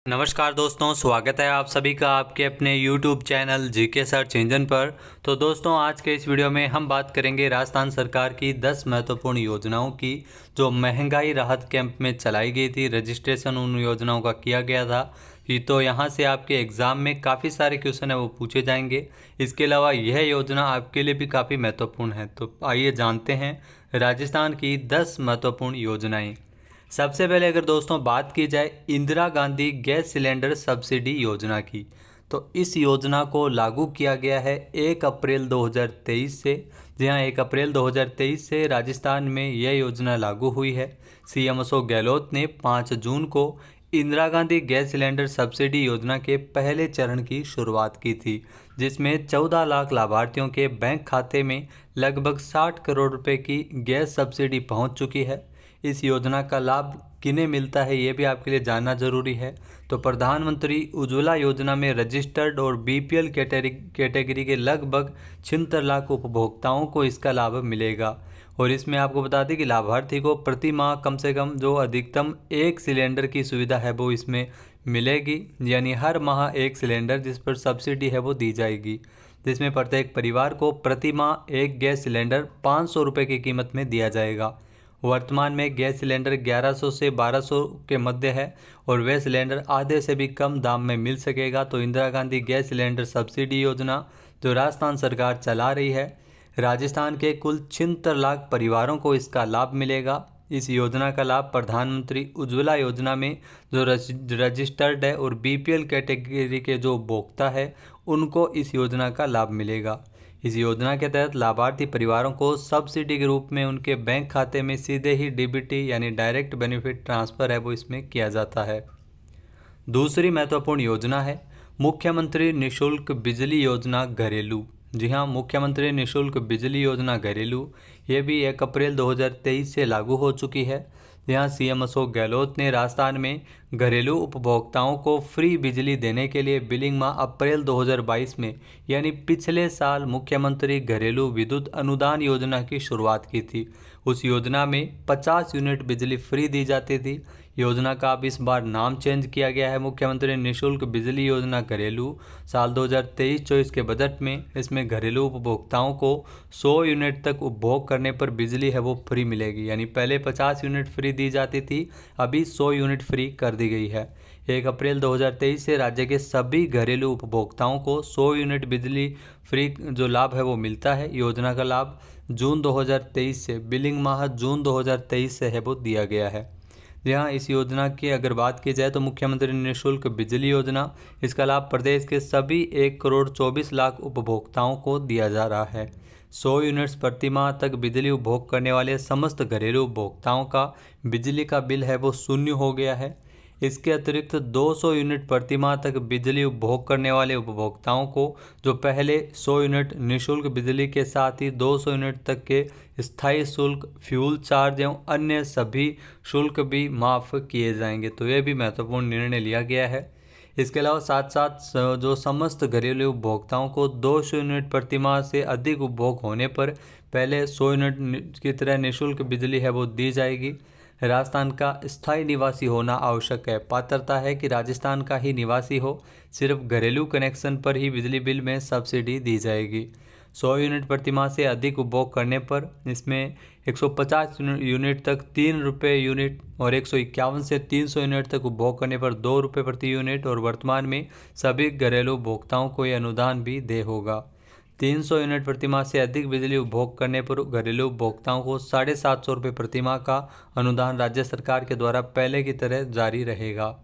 नमस्कार दोस्तों, स्वागत है आप सभी का आपके अपने YouTube channel GK search engine पर। तो दोस्तों, आज के इस वीडियो में हम बात करेंगे राजस्थान सरकार की 10 महत्वपूर्ण योजनाओं की जो महंगाई राहत कैंप में चलाई गई थी। रजिस्ट्रेशन उन योजनाओं का किया गया था। तो यहाँ से आपके एग्ज़ाम में काफ़ी सारे क्वेश्चन है वो पूछे जाएंगे। इसके अलावा यह योजना आपके लिए भी काफ़ी महत्वपूर्ण है। तो आइए जानते हैं राजस्थान की 10 महत्वपूर्ण योजनाएँ। सबसे पहले अगर दोस्तों बात की जाए Indira Gandhi gas cylinder subsidy योजना की, तो इस योजना को लागू किया गया है 1 अप्रैल 2023 से। जी हाँ, 1 अप्रैल 2023 से राजस्थान में यह योजना लागू हुई है। सीएम अशोक गहलोत ने 5 जून को Indira Gandhi gas cylinder subsidy योजना के पहले चरण की शुरुआत की थी, जिसमें 14 लाख लाभार्थियों के बैंक खाते में लगभग 60 करोड़ रुपए की गैस सब्सिडी पहुंच चुकी है। इस योजना का लाभ किन्हें मिलता है ये भी आपके लिए जानना जरूरी है। तो प्रधानमंत्री उज्ज्वला योजना में रजिस्टर्ड और बीपीएल कैटेगरी के लगभग 76 लाख उपभोक्ताओं को इसका लाभ मिलेगा। और इसमें आपको बता दें कि लाभार्थी को प्रति माह कम से कम जो अधिकतम 1 सिलेंडर की सुविधा है वो इसमें मिलेगी, यानी हर माह 1 सिलेंडर जिस पर सब्सिडी है वो दी जाएगी, जिसमें प्रत्येक परिवार को प्रति माह 1 गैस सिलेंडर 500 रुपये की कीमत में दिया जाएगा। वर्तमान में गैस सिलेंडर 1100 से 1200 के मध्य है और वह सिलेंडर आधे से भी कम दाम में मिल सकेगा। तो Indira Gandhi gas cylinder subsidy योजना जो राजस्थान सरकार चला रही है, राजस्थान के कुल 76 लाख परिवारों को इसका लाभ मिलेगा। इस योजना का लाभ प्रधानमंत्री उज्ज्वला योजना में जो रजिस्टर्ड है और बीपीएल कैटेगरी के जो उपभोक्ता है उनको इस योजना का लाभ मिलेगा। इस योजना के तहत लाभार्थी परिवारों को सब्सिडी के रूप में उनके बैंक खाते में सीधे ही डीबीटी यानी डायरेक्ट बेनिफिट ट्रांसफ़र है वो इसमें किया जाता है। दूसरी महत्वपूर्ण योजना है मुख्यमंत्री निःशुल्क बिजली योजना घरेलू। जी हाँ, मुख्यमंत्री निःशुल्क बिजली योजना घरेलू ये भी 1 अप्रैल 2023 से लागू हो चुकी है। यहाँ सीएम अशोक गहलोत ने राजस्थान में घरेलू उपभोक्ताओं को फ्री बिजली देने के लिए बिलिंग माह अप्रैल 2022 में यानी पिछले साल मुख्यमंत्री घरेलू विद्युत अनुदान योजना की शुरुआत की थी। उस योजना में 50 यूनिट बिजली फ्री दी जाती थी। योजना का अब इस बार नाम चेंज किया गया है मुख्यमंत्री निःशुल्क बिजली योजना घरेलू। साल 2023-24 के बजट में इसमें घरेलू उपभोक्ताओं को 100 यूनिट तक उपभोग करने पर बिजली है वो फ्री मिलेगी, यानी पहले 50 यूनिट फ्री दी जाती थी, अभी 100 यूनिट फ्री कर दी गई है। 1 अप्रैल 2023 से राज्य के सभी घरेलू उपभोक्ताओं को 100 यूनिट बिजली फ्री जो लाभ है वो मिलता है। योजना का लाभ जून 2023 से बिलिंग माह जून 2023 से है वो दिया गया है। यहाँ इस योजना की अगर बात की जाए तो मुख्यमंत्री निःशुल्क बिजली योजना इसका लाभ प्रदेश के सभी 1 करोड़ 24 लाख उपभोक्ताओं को दिया जा रहा है। 100 यूनिट्स प्रति माह तक बिजली उपभोग करने वाले समस्त घरेलू उपभोक्ताओं का बिजली का बिल है वो शून्य हो गया है। इसके अतिरिक्त 200 यूनिट प्रति माह तक बिजली उपभोग करने वाले उपभोक्ताओं को जो पहले 100 यूनिट निःशुल्क बिजली के साथ ही 200 यूनिट तक के स्थायी शुल्क, फ्यूल चार्ज एवं अन्य सभी शुल्क भी माफ़ किए जाएंगे। तो यह भी महत्वपूर्ण निर्णय लिया गया है। इसके अलावा साथ साथ जो समस्त घरेलू उपभोक्ताओं को 200 यूनिट प्रति माह से अधिक उपभोग होने पर पहले 100 यूनिट की तरह निःशुल्क बिजली है वो दी जाएगी। राजस्थान का स्थायी निवासी होना आवश्यक है। पात्रता है कि राजस्थान का ही निवासी हो। सिर्फ घरेलू कनेक्शन पर ही बिजली बिल में सब्सिडी दी जाएगी। 100 यूनिट प्रति माह से अधिक उपभोग करने पर इसमें 150 यूनिट तक 3 रुपये यूनिट और 151 से 300 यूनिट तक उपभोग करने पर 2 रुपये प्रति यूनिट। और वर्तमान में सभी घरेलू उपभोक्ताओं को यह अनुदान भी दे होगा। 300 यूनिट प्रति माह से अधिक बिजली उपभोग करने पर घरेलू उपभोक्ताओं को 750 रुपये प्रति माह का अनुदान राज्य सरकार के द्वारा पहले की तरह जारी रहेगा।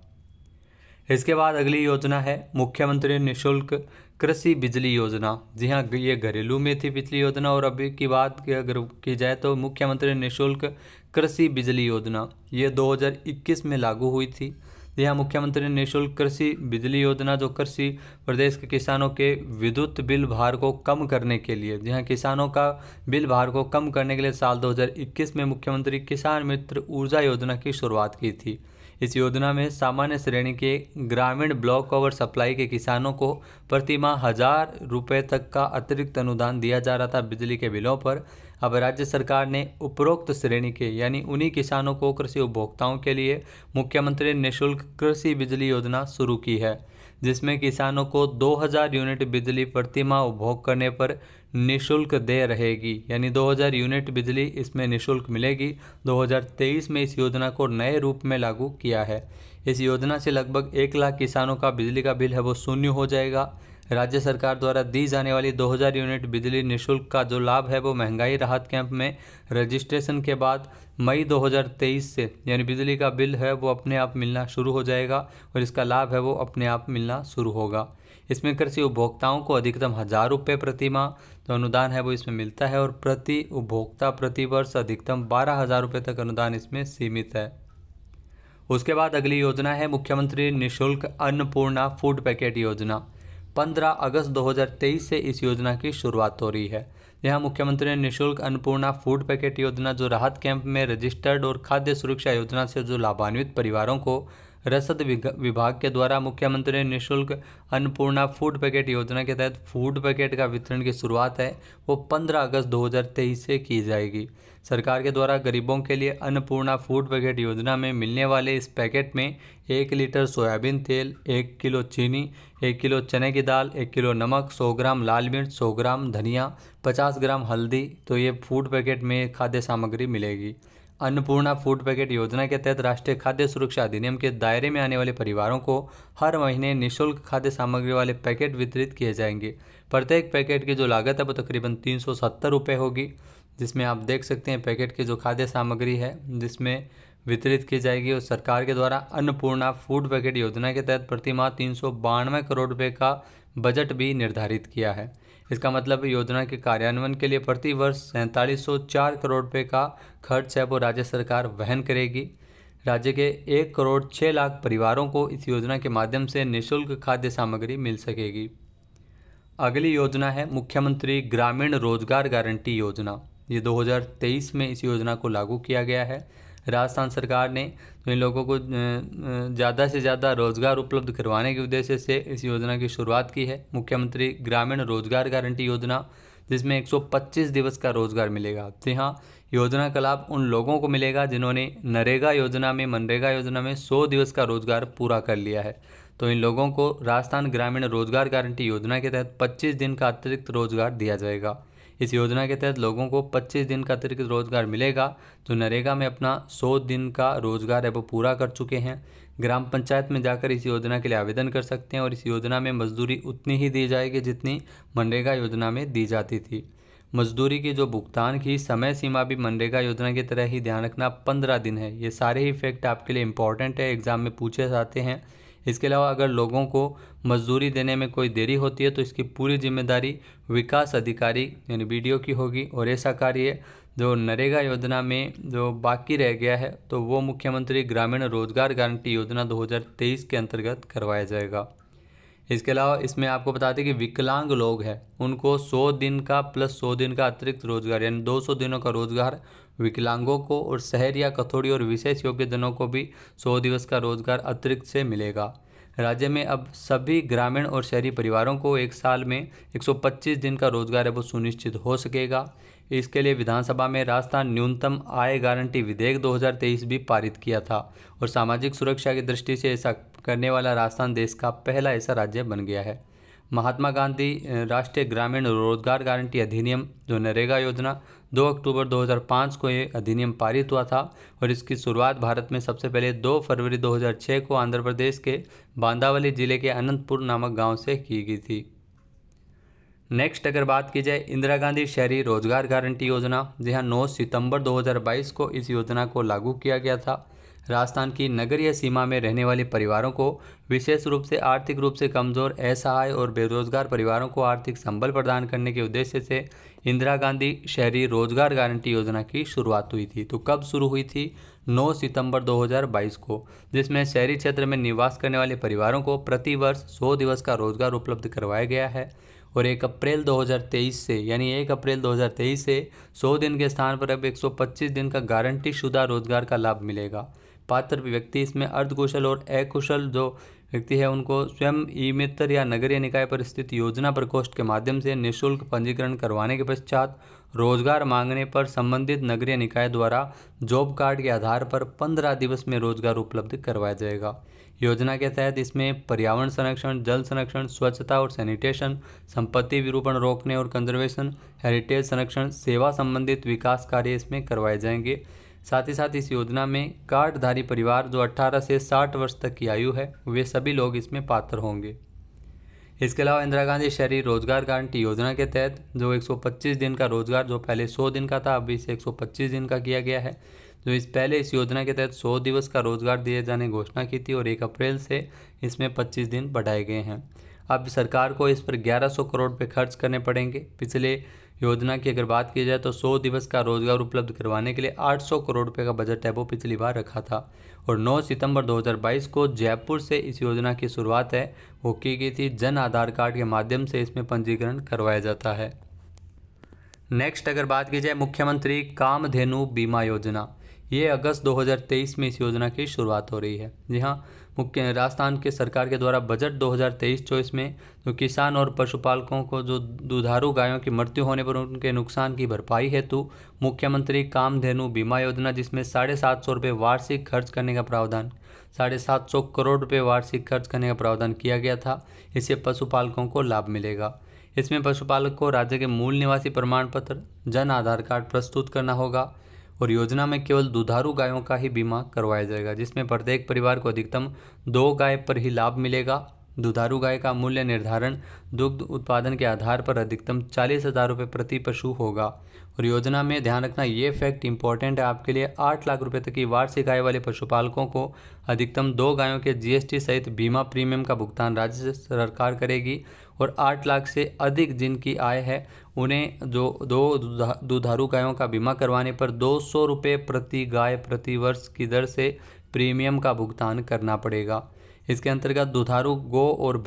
इसके बाद अगली योजना है मुख्यमंत्री निःशुल्क कृषि बिजली योजना। जी हाँ, ये घरेलू में थी पिछली योजना और अभी की बात अगर की जाए तो मुख्यमंत्री निःशुल्क कृषि बिजली योजना ये 2021 में लागू हुई थी। यह मुख्यमंत्री निःशुल्क कृषि बिजली योजना जो कृषि प्रदेश के किसानों के विद्युत बिल भार को कम करने के लिए, जी हाँ, किसानों का बिल भार को कम करने के लिए साल 2021 में मुख्यमंत्री किसान मित्र ऊर्जा योजना की शुरुआत की थी। इस योजना में सामान्य श्रेणी के ग्रामीण ब्लॉक ओवर सप्लाई के किसानों को प्रति माह 1,000 रुपये तक का अतिरिक्त अनुदान दिया जा रहा था बिजली के बिलों पर। अब राज्य सरकार ने उपरोक्त श्रेणी के यानी उन्हीं किसानों को कृषि उपभोक्ताओं के लिए मुख्यमंत्री निःशुल्क कृषि बिजली योजना शुरू की है, जिसमें किसानों को 2,000 यूनिट बिजली प्रति माह उपभोग करने पर निःशुल्क दे रहेगी, यानी 2,000 यूनिट बिजली इसमें निःशुल्क मिलेगी। 2023 में इस योजना को नए रूप में लागू किया है। इस योजना से लगभग 1 लाख किसानों का बिजली का बिल है वो शून्य हो जाएगा। राज्य सरकार द्वारा दी जाने वाली 2,000 यूनिट बिजली निःशुल्क का जो लाभ है वो महंगाई राहत कैंप में रजिस्ट्रेशन के बाद मई 2023 से यानी बिजली का बिल है वो अपने आप मिलना शुरू हो जाएगा और इसका लाभ है वो अपने आप मिलना शुरू होगा। इसमें कृषि उपभोक्ताओं को अधिकतम 1,000 रुपये प्रति माह जो अनुदान है वो इसमें मिलता है और प्रति उपभोक्ता प्रति वर्ष अधिकतम 12,000 रुपये तक अनुदान इसमें सीमित है। उसके बाद अगली योजना है मुख्यमंत्री निःशुल्क अन्नपूर्णा फूड पैकेट योजना। 15 अगस्त 2023 से इस योजना की शुरुआत हो रही है। यहाँ मुख्यमंत्री निःशुल्क अन्नपूर्णा फूड पैकेट योजना जो राहत कैंप में रजिस्टर्ड और खाद्य सुरक्षा योजना से जो लाभान्वित परिवारों को रसद विभाग के द्वारा मुख्यमंत्री निःशुल्क अन्नपूर्णा फूड पैकेट योजना के तहत फूड पैकेट का वितरण की शुरुआत है वो 15 अगस्त 2023 से की जाएगी। सरकार के द्वारा गरीबों के लिए अन्नपूर्णा फूड पैकेट योजना में मिलने वाले इस पैकेट में 1 लीटर सोयाबीन तेल, 1 किलो चीनी, 1 किलो चने की दाल, 1 किलो नमक, 100 ग्राम लाल मिर्च, 100 ग्राम धनिया, 50 ग्राम हल्दी, तो ये फूड पैकेट में खाद्य सामग्री मिलेगी। अन्नपूर्णा फूड पैकेट योजना के तहत राष्ट्रीय खाद्य सुरक्षा अधिनियम के दायरे में आने वाले परिवारों को हर महीने निःशुल्क खाद्य सामग्री वाले पैकेट वितरित किए जाएंगे। प्रत्येक पैकेट की जो लागत है वो तकरीबन 370 रुपये होगी, जिसमें आप देख सकते हैं पैकेट की जो खाद्य सामग्री है जिसमें वितरित की जाएगी। और सरकार के द्वारा अन्नपूर्णा फूड पैकेट योजना के तहत प्रति माह 392 करोड़ रुपये का बजट भी निर्धारित किया है। इसका मतलब योजना के कार्यान्वयन के लिए प्रति वर्ष 4704 करोड़ रुपये का खर्च है वो राज्य सरकार वहन करेगी। राज्य के 1 करोड़ 6 लाख परिवारों को इस योजना के माध्यम से निःशुल्क खाद्य सामग्री मिल सकेगी। अगली योजना है मुख्यमंत्री ग्रामीण रोजगार गारंटी योजना। ये 2023 में इस योजना को लागू किया गया है। राजस्थान सरकार ने इन लोगों को ज़्यादा से ज़्यादा रोजगार उपलब्ध करवाने के उद्देश्य से इस योजना की शुरुआत की है। मुख्यमंत्री ग्रामीण रोजगार गारंटी योजना, जिसमें 125 दिवस का रोजगार मिलेगा। जी हाँ, योजना का लाभ उन लोगों को मिलेगा जिन्होंने मनरेगा योजना में 100 दिवस का रोजगार पूरा कर लिया है। तो इन लोगों को राजस्थान ग्रामीण रोजगार गारंटी योजना के तहत 25 दिन का अतिरिक्त रोजगार दिया जाएगा। इस योजना के तहत लोगों को 25 दिन का अतिरिक्त रोजगार मिलेगा जो नरेगा में अपना 100 दिन का रोजगार है वो पूरा कर चुके हैं। ग्राम पंचायत में जाकर इस योजना के लिए आवेदन कर सकते हैं और इस योजना में मजदूरी उतनी ही दी जाएगी जितनी मनरेगा योजना में दी जाती थी। मजदूरी की जो भुगतान की समय सीमा भी मनरेगा योजना की तरह ही ध्यान रखना 15 दिन है। ये सारे ही फैक्ट आपके लिए इंपॉर्टेंट है, एग्जाम में पूछे जाते हैं। इसके अलावा अगर लोगों को मजदूरी देने में कोई देरी होती है तो इसकी पूरी जिम्मेदारी विकास अधिकारी यानी BDO की होगी और ऐसा कार्य जो नरेगा योजना में जो बाकी रह गया है तो वो मुख्यमंत्री ग्रामीण रोजगार गारंटी योजना 2023 के अंतर्गत करवाया जाएगा। इसके अलावा इसमें आपको बता दें कि विकलांग लोग हैं उनको 100 दिन का प्लस 100 दिन का अतिरिक्त रोजगार यानी 200 दिनों का रोजगार विकलांगों को और शहर या कथोड़ी और विशेष योग्य जनों को भी 100 दिवस का रोजगार अतिरिक्त से मिलेगा। राज्य में अब सभी ग्रामीण और शहरी परिवारों को एक साल में 125 दिन का रोजगार है वो सुनिश्चित हो सकेगा। इसके लिए विधानसभा में राजस्थान न्यूनतम आय गारंटी विधेयक 2023 भी पारित किया था और सामाजिक सुरक्षा की दृष्टि से ऐसा करने वाला राजस्थान देश का पहला ऐसा राज्य बन गया है। महात्मा गांधी राष्ट्रीय ग्रामीण रोजगार गारंटी अधिनियम जो नरेगा योजना 2 अक्टूबर 2005 को ये अधिनियम पारित हुआ था और इसकी शुरुआत भारत में सबसे पहले 2 फरवरी 2006 को आंध्र प्रदेश के बांदावली जिले के अनंतपुर नामक गांव से की गई थी। नेक्स्ट अगर बात की जाए इंदिरा गांधी शहरी रोजगार गारंटी योजना, जहाँ 9 सितंबर 2022 को इस योजना को लागू किया गया था। राजस्थान की नगरीय सीमा में रहने वाले परिवारों को विशेष रूप से आर्थिक रूप से कमजोर, असहाय और बेरोजगार परिवारों को आर्थिक संबल प्रदान करने के उद्देश्य से इंदिरा गांधी शहरी रोजगार गारंटी योजना की शुरुआत हुई थी। तो कब शुरू हुई थी? 9 सितंबर 2022 को, जिसमें शहरी क्षेत्र में निवास करने वाले परिवारों को प्रति वर्ष 100 दिवस का रोजगार उपलब्ध करवाया गया है। और 1 अप्रैल 2023 से यानी 1 अप्रैल 2023 से 100 दिन के स्थान पर अब 125 दिन का गारंटी शुदा रोजगार का लाभ मिलेगा। पात्र व्यक्ति इसमें अर्धकुशल और अकुशल जो व्यक्ति है उनको स्वयं ई मित्र या नगरीय निकाय पर स्थित योजना प्रकोष्ठ के माध्यम से निःशुल्क पंजीकरण करवाने के पश्चात रोजगार मांगने पर संबंधित नगरीय निकाय द्वारा जॉब कार्ड के आधार पर 15 दिवस में रोजगार उपलब्ध करवाया जाएगा। योजना के तहत इसमें पर्यावरण संरक्षण, जल संरक्षण, स्वच्छता और सैनिटेशन, संपत्ति विरूपण रोकने और कंजर्वेशन, हेरिटेज संरक्षण, सेवा संबंधित विकास कार्य इसमें करवाए जाएंगे। साथ ही साथ इस योजना में कार्डधारी परिवार जो 18 से 60 वर्ष तक की आयु है वे सभी लोग इसमें पात्र होंगे। इसके अलावा इंदिरा गांधी शहरी रोजगार गारंटी योजना के तहत जो 125 दिन का रोजगार जो पहले 100 दिन का था अभी इसे 125 दिन का किया गया है। जो इस योजना के तहत 100 दिवस का रोजगार दिए जाने की घोषणा की थी और 1 अप्रैल से इसमें 25 दिन बढ़ाए गए हैं। अब सरकार को इस पर 1100 करोड़ रुपये खर्च करने पड़ेंगे। पिछले योजना की अगर बात की जाए तो 100 दिवस का रोजगार उपलब्ध करवाने के लिए 800 करोड़ रुपये का बजट है वो पिछली बार रखा था और 9 सितंबर 2022 को जयपुर से इस योजना की शुरुआत है वो की गई थी। जन आधार कार्ड के माध्यम से इसमें पंजीकरण करवाया जाता है। नेक्स्ट अगर बात की जाए मुख्यमंत्री कामधेनु बीमा योजना, ये अगस्त 2023 में इस योजना की शुरुआत हो रही है। जी हाँ, मुख्य राजस्थान के सरकार के द्वारा बजट 2023-24 में जो किसान और पशुपालकों को जो दुधारू गायों की मृत्यु होने पर उनके नुकसान की भरपाई हेतु मुख्यमंत्री कामधेनु बीमा योजना, जिसमें 750 रुपये वार्षिक खर्च करने का प्रावधान 750 करोड़ रुपये वार्षिक खर्च करने का प्रावधान किया गया था। इससे पशुपालकों को लाभ मिलेगा। इसमें पशुपालक को राज्य के मूल निवासी प्रमाण पत्र, जन आधार कार्ड प्रस्तुत करना होगा और योजना में केवल दुधारू गायों का ही बीमा करवाया जाएगा, जिसमें प्रत्येक परिवार को अधिकतम 2 गाय पर ही लाभ मिलेगा। दुधारू गाय का मूल्य निर्धारण दुग्ध उत्पादन के आधार पर अधिकतम 40,000 रुपये प्रति पशु होगा। और योजना में ध्यान रखना ये फैक्ट इंपॉर्टेंट है आपके लिए, 8 लाख रुपये तक की वार्षिक आय वाले पशुपालकों को अधिकतम 2 गायों के जीएसटी सहित बीमा प्रीमियम का भुगतान राज्य सरकार करेगी और 8 लाख से अधिक जिनकी आय है उन्हें जो 2 दुधारू गायों का बीमा करवाने पर 200 रुपये प्रति गाय प्रति वर्ष की दर से प्रीमियम का भुगतान करना पड़ेगा। इसके अंतर्गत दुधारू गौ और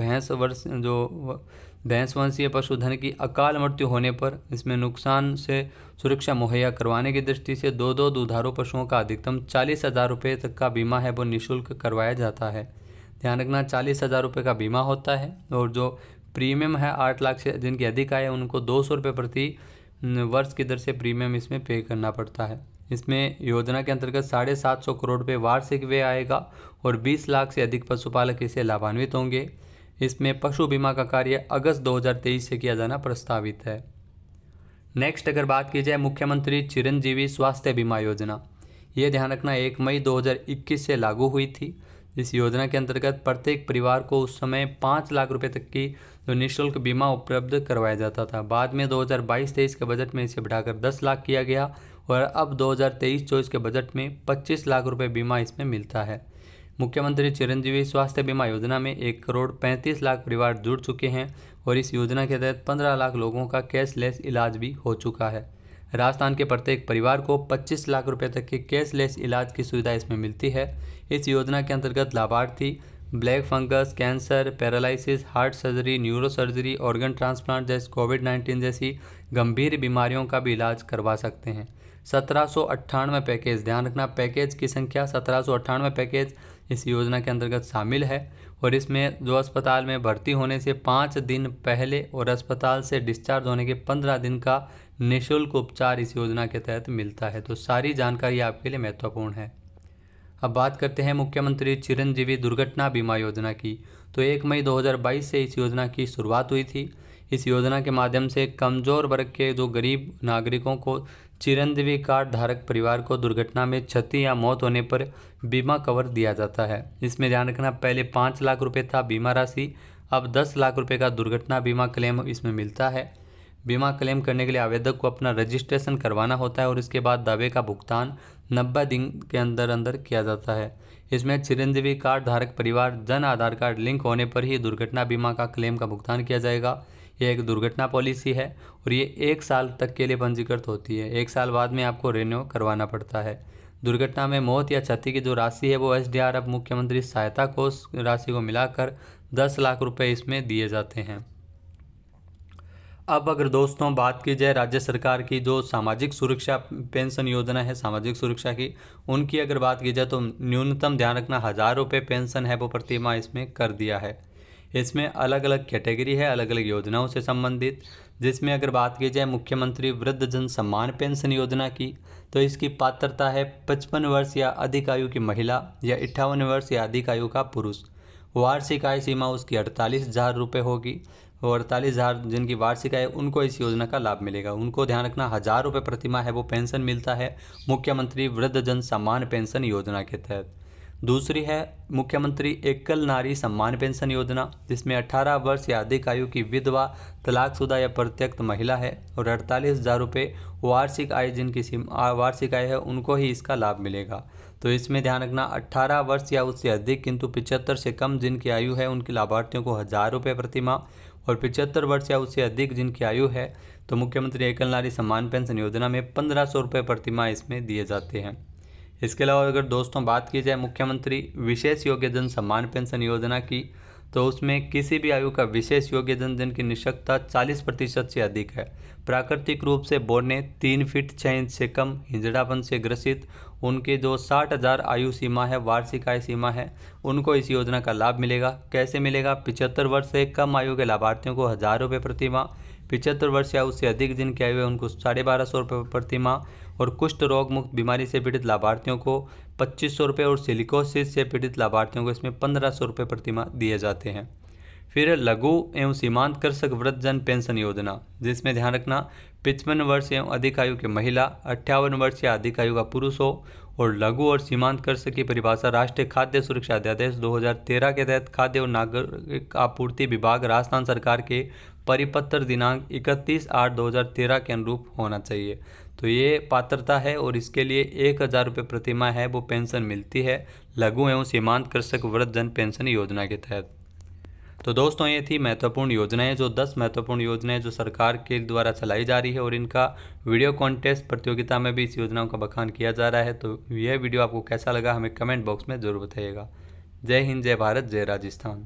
भैंस वंशीय पशुधन की अकाल मृत्यु होने पर इसमें नुकसान से सुरक्षा मुहैया करवाने की दृष्टि से 2 दुधारू पशुओं का अधिकतम 40,000 रुपये तक का बीमा है वो निःशुल्क करवाया जाता है। ध्यान रखना 40,000 रुपये का बीमा होता है और जो प्रीमियम है 8 लाख से जिनकी अधिक आय है उनको 200 रुपये प्रति वर्ष की दर से प्रीमियम इसमें पे करना पड़ता है। इसमें योजना के अंतर्गत 750 करोड़ रुपये वार्षिक व्यय आएगा और 20 लाख से अधिक पशुपालक इससे लाभान्वित होंगे। इसमें पशु बीमा का कार्य अगस्त 2023 से किया जाना प्रस्तावित है। नेक्स्ट अगर बात की जाए मुख्यमंत्री चिरंजीवी स्वास्थ्य बीमा योजना, ये ध्यान रखना 1 मई 2021 से लागू हुई थी। इस योजना के अंतर्गत प्रत्येक परिवार को उस समय 5 लाख रुपए तक की जो निःशुल्क बीमा उपलब्ध करवाया जाता था। बाद में 2022-23 के बजट में इसे बढ़ाकर 10 लाख किया गया और अब 2023-24 के बजट में 25 लाख रुपए बीमा इसमें मिलता है। मुख्यमंत्री चिरंजीवी स्वास्थ्य बीमा योजना में 1,35 लाख परिवार जुड़ चुके हैं और इस योजना के तहत 15 लाख लोगों का कैशलेस इलाज भी हो चुका है। राजस्थान के प्रत्येक परिवार को 25 लाख रुपए तक के कैशलेस इलाज की सुविधा इसमें मिलती है। इस योजना के अंतर्गत लाभार्थी black fungus, cancer, paralysis, heart surgery, neuro surgery, organ transplant जैसे कोविड-19 जैसी गंभीर बीमारियों का भी इलाज करवा सकते हैं। 1798 पैकेज, ध्यान रखना पैकेज की संख्या 1798 पैकेज इस योजना के अंतर्गत शामिल है और इसमें जो अस्पताल में भर्ती होने से 5 दिन पहले और अस्पताल से डिस्चार्ज होने के 15 दिन का निःशुल्क उपचार इस योजना के तहत मिलता है। तो सारी जानकारी आपके लिए महत्वपूर्ण है। अब बात करते हैं मुख्यमंत्री चिरंजीवी दुर्घटना बीमा योजना की। तो 1 मई 2022 से इस योजना की शुरुआत हुई थी। इस योजना के माध्यम से कमज़ोर वर्ग के जो गरीब नागरिकों को चिरंजीवी कार्ड धारक परिवार को दुर्घटना में क्षति या मौत होने पर बीमा कवर दिया जाता है। इसमें ध्यान रखना पहले 5 लाख रुपये था बीमा राशि, अब 10 लाख रुपये का दुर्घटना बीमा क्लेम इसमें मिलता है। बीमा क्लेम करने के लिए आवेदक को अपना रजिस्ट्रेशन करवाना होता है और इसके बाद दावे का भुगतान 90 दिन के अंदर किया जाता है। इसमें चिरंजीवी कार्ड धारक परिवार जन आधार कार्ड लिंक होने पर ही दुर्घटना बीमा का क्लेम का भुगतान किया जाएगा। यह एक दुर्घटना पॉलिसी है और ये 1 साल तक के लिए पंजीकृत होती है। 1 साल बाद में आपको रिन्यू करवाना पड़ता है। दुर्घटना में मौत या क्षति की जो राशि है वो SDRF मुख्यमंत्री सहायता कोष राशि को मिलाकर 10 लाख रुपये इसमें दिए जाते हैं। अब अगर दोस्तों बात की जाए राज्य सरकार की जो सामाजिक सुरक्षा पेंशन योजना है सामाजिक सुरक्षा की, उनकी अगर बात की जाए तो न्यूनतम ध्यान रखना 1000 रुपये पेंशन है वो प्रति माह इसमें कर दिया है। इसमें अलग अलग कैटेगरी है अलग अलग योजनाओं से संबंधित, जिसमें अगर बात की जाए मुख्यमंत्री वृद्धजन सम्मान पेंशन योजना की, तो इसकी पात्रता है 55 वर्ष या अधिक आयु की महिला या 58 वर्ष या अधिक आयु का पुरुष। वार्षिक आय सीमा उसकी 48,000 रुपये होगी और 48,000 जिनकी वार्षिक आय उनको इस योजना का लाभ मिलेगा। उनको ध्यान रखना 1000 रुपये प्रति माह है वो पेंशन मिलता है मुख्यमंत्री वृद्धजन सम्मान पेंशन योजना के तहत। दूसरी है मुख्यमंत्री एकल नारी सम्मान पेंशन योजना, जिसमें 18 वर्ष या अधिक आयु की विधवा, तलाकशुदा या परित्यक्त महिला है और 48,000 रुपये वार्षिक आय जिनकी वार्षिक आय है उनको ही इसका लाभ मिलेगा। तो इसमें ध्यान रखना 18 वर्ष या उससे अधिक किंतु 75 से कम जिनकी आयु है उनके लाभार्थियों को 1000 रुपये प्रति माह और 75 वर्ष या उससे अधिक जिनकी आयु है तो मुख्यमंत्री एकल नारी सम्मान पेंशन योजना में 1500 रुपये प्रति माह इसमें दिए जाते हैं। इसके अलावा अगर दोस्तों बात की जाए मुख्यमंत्री विशेष योग्यजन सम्मान पेंशन योजना की, तो उसमें किसी भी आयु का विशेष योग्यजन जिनकी निःशक्तता 40% से अधिक है, प्राकृतिक रूप से बोलने 3 फीट 6 इंच से कम, हिजड़ापन से ग्रसित, उनके जो 60,000 आयु सीमा है वार्षिक आय सीमा है उनको इस योजना का लाभ मिलेगा। कैसे मिलेगा? 75 वर्ष से कम आयु के लाभार्थियों को 1000 रुपये प्रति माह, 75 वर्ष या उससे अधिक जिनकी आयु है उनको 1250 रुपये प्रति माह और कुष्ठ रोग मुक्त बीमारी से पीड़ित लाभार्थियों को 2500 रुपये और सिलिकोसिस से पीड़ित लाभार्थियों को इसमें 1500 रुपये प्रति माह दिए जाते हैं। फिर लघु एवं सीमांत कृषक वृद्धजन पेंशन योजना, जिसमें ध्यान रखना 55 वर्ष एवं अधिक आयु की महिला, 58 वर्ष या अधिक आयु का पुरुष हो और लघु और सीमांत कृषक की परिभाषा राष्ट्रीय खाद्य सुरक्षा अध्यादेश 2013 के तहत खाद्य और नागरिक आपूर्ति विभाग राजस्थान सरकार के परिपत्र दिनांक 31/8/2013 के अनुरूप होना चाहिए। तो ये पात्रता है और इसके लिए 1000 रुपये प्रति माह है वो पेंशन मिलती है लघु एवं सीमांत कृषक वृद्धजन पेंशन योजना के तहत। तो दोस्तों ये थी महत्वपूर्ण योजनाएं, जो 10 महत्वपूर्ण योजनाएं जो सरकार के द्वारा चलाई जा रही है और इनका वीडियो कॉन्टेस्ट प्रतियोगिता में भी इस योजनाओं का बखान किया जा रहा है। तो यह वीडियो आपको कैसा लगा हमें कमेंट बॉक्स में ज़रूर बताइएगा। जय हिंद, जय भारत, जय राजस्थान।